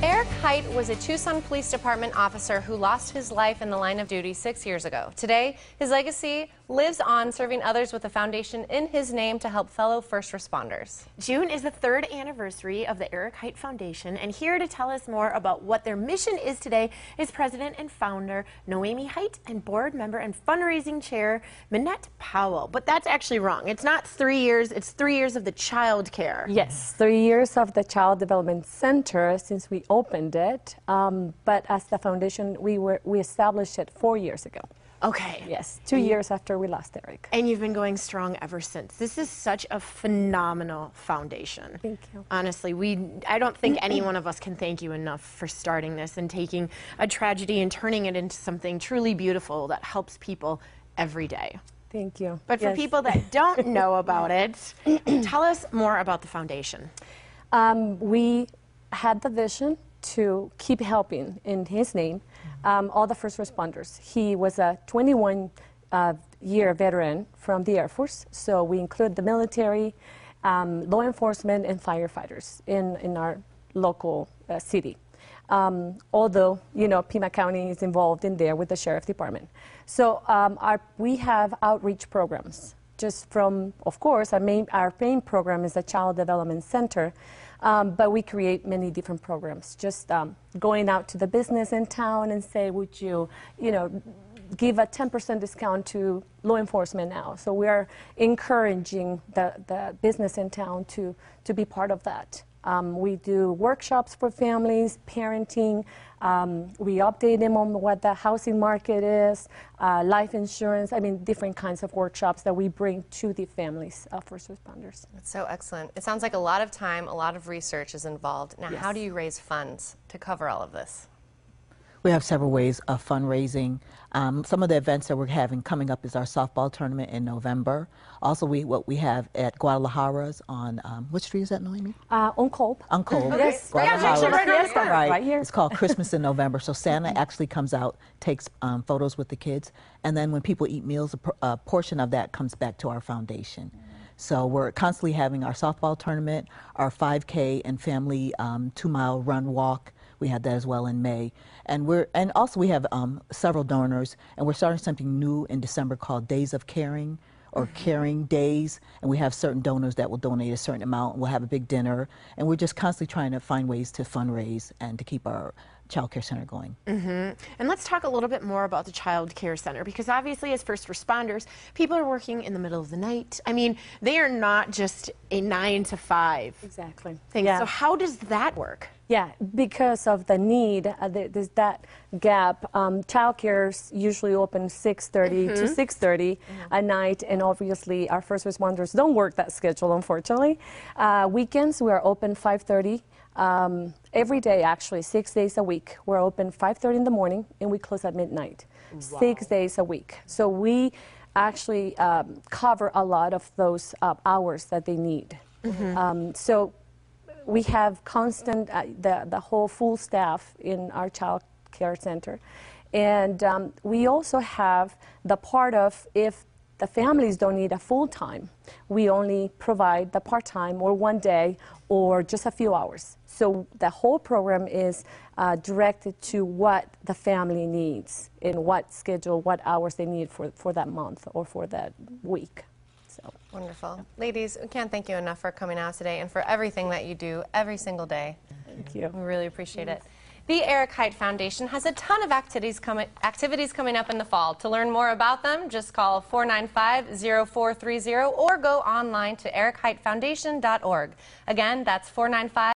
Erik Hite was a Tucson Police Department officer who lost his life in the line of duty 6 years ago. Today, his legacy lives on, serving others with a foundation in his name to help fellow first responders. June is the 3rd anniversary of the Erik Hite Foundation, and here to tell us more about what their mission is today is President and founder Noemi Hite and board member and fundraising chair Minette Powell. But that's actually wrong. It's not 3 years, it's 3 years of the child care. Yes, 3 years of the Child Development Center since we opened it, but as the foundation, we established it 4 years ago. Okay. Yes, 2 years after we lost Erik. And you've been going strong ever since. This is such a phenomenal foundation. Thank you. Honestly, I don't think any one of us can thank you enough for starting this and taking a tragedy and turning it into something truly beautiful that helps people every day. Thank you. But for people that don't know about it, tell us more about the foundation. We had the vision to keep helping in his name all the first responders. He was a 21-year veteran from the Air Force, so we include the military, law enforcement, and firefighters in our local city. Although, you know, Pima County is involved in there with the Sheriff Department. So we have outreach programs. Just from, of course, our main program is the Child Development Center, but we create many different programs. Just going out to the business in town and say, would you, give a 10% discount to law enforcement now. So we are encouraging the business in town to be part of that. We do workshops for families, parenting. We update them on what the housing market is, life insurance, different kinds of workshops that we bring to the families of first responders. That's so excellent. It sounds like a lot of time, a lot of research is involved. Now, Yes. How do you raise funds to cover all of this? We have several ways of fundraising. Some of the events that we're having coming up is our softball tournament in November. Also, what we have at Guadalajara's on, which street is that, Noemi? On Kolb. On Kolb. Yes. Guadalajara's. Yes, Right here. It's called Christmas in November. So Santa actually comes out, takes photos with the kids, and then when people eat meals, a portion of that comes back to our foundation. So we're constantly having our softball tournament, our 5K and family 2-mile run walk. We had that as well in May. And also we have several donors, and we're starting something new in December called Days of Caring, or Caring Days, and we have certain donors that will donate a certain amount. We'll have a big dinner, and we're just constantly trying to find ways to fundraise and to keep our child care center going. And let's talk a little bit more about the child care center, because obviously as first responders, people are working in the middle of the night. They are not just a 9 to 5 Exactly. thing. Yeah. So how does that work? Yeah, because of the need, there's that gap. Child care is usually open 6:30 to 6:30 at night, and obviously our first responders don't work that schedule, unfortunately. Weekends, we are open 5:30. Every day, actually, 6 days a week. We're open 5:30 in the morning, and we close at midnight. Wow. 6 days a week. So we actually cover a lot of those hours that they need. So we have constant, the whole full staff in our child care center. And we also have the part of, if the families don't need a full-time, we only provide the part-time or 1 day or just a few hours. So the whole program is directed to what the family needs and what schedule, what hours they need for that month or for that week. So. Wonderful. Ladies, we can't thank you enough for coming out today and for everything that you do every single day. Thank you. We really appreciate it. The Erik Hite Foundation has a ton of activities coming up in the fall. To learn more about them, just call 495-0430 or go online to erikhitefoundation.org. Again, that's 495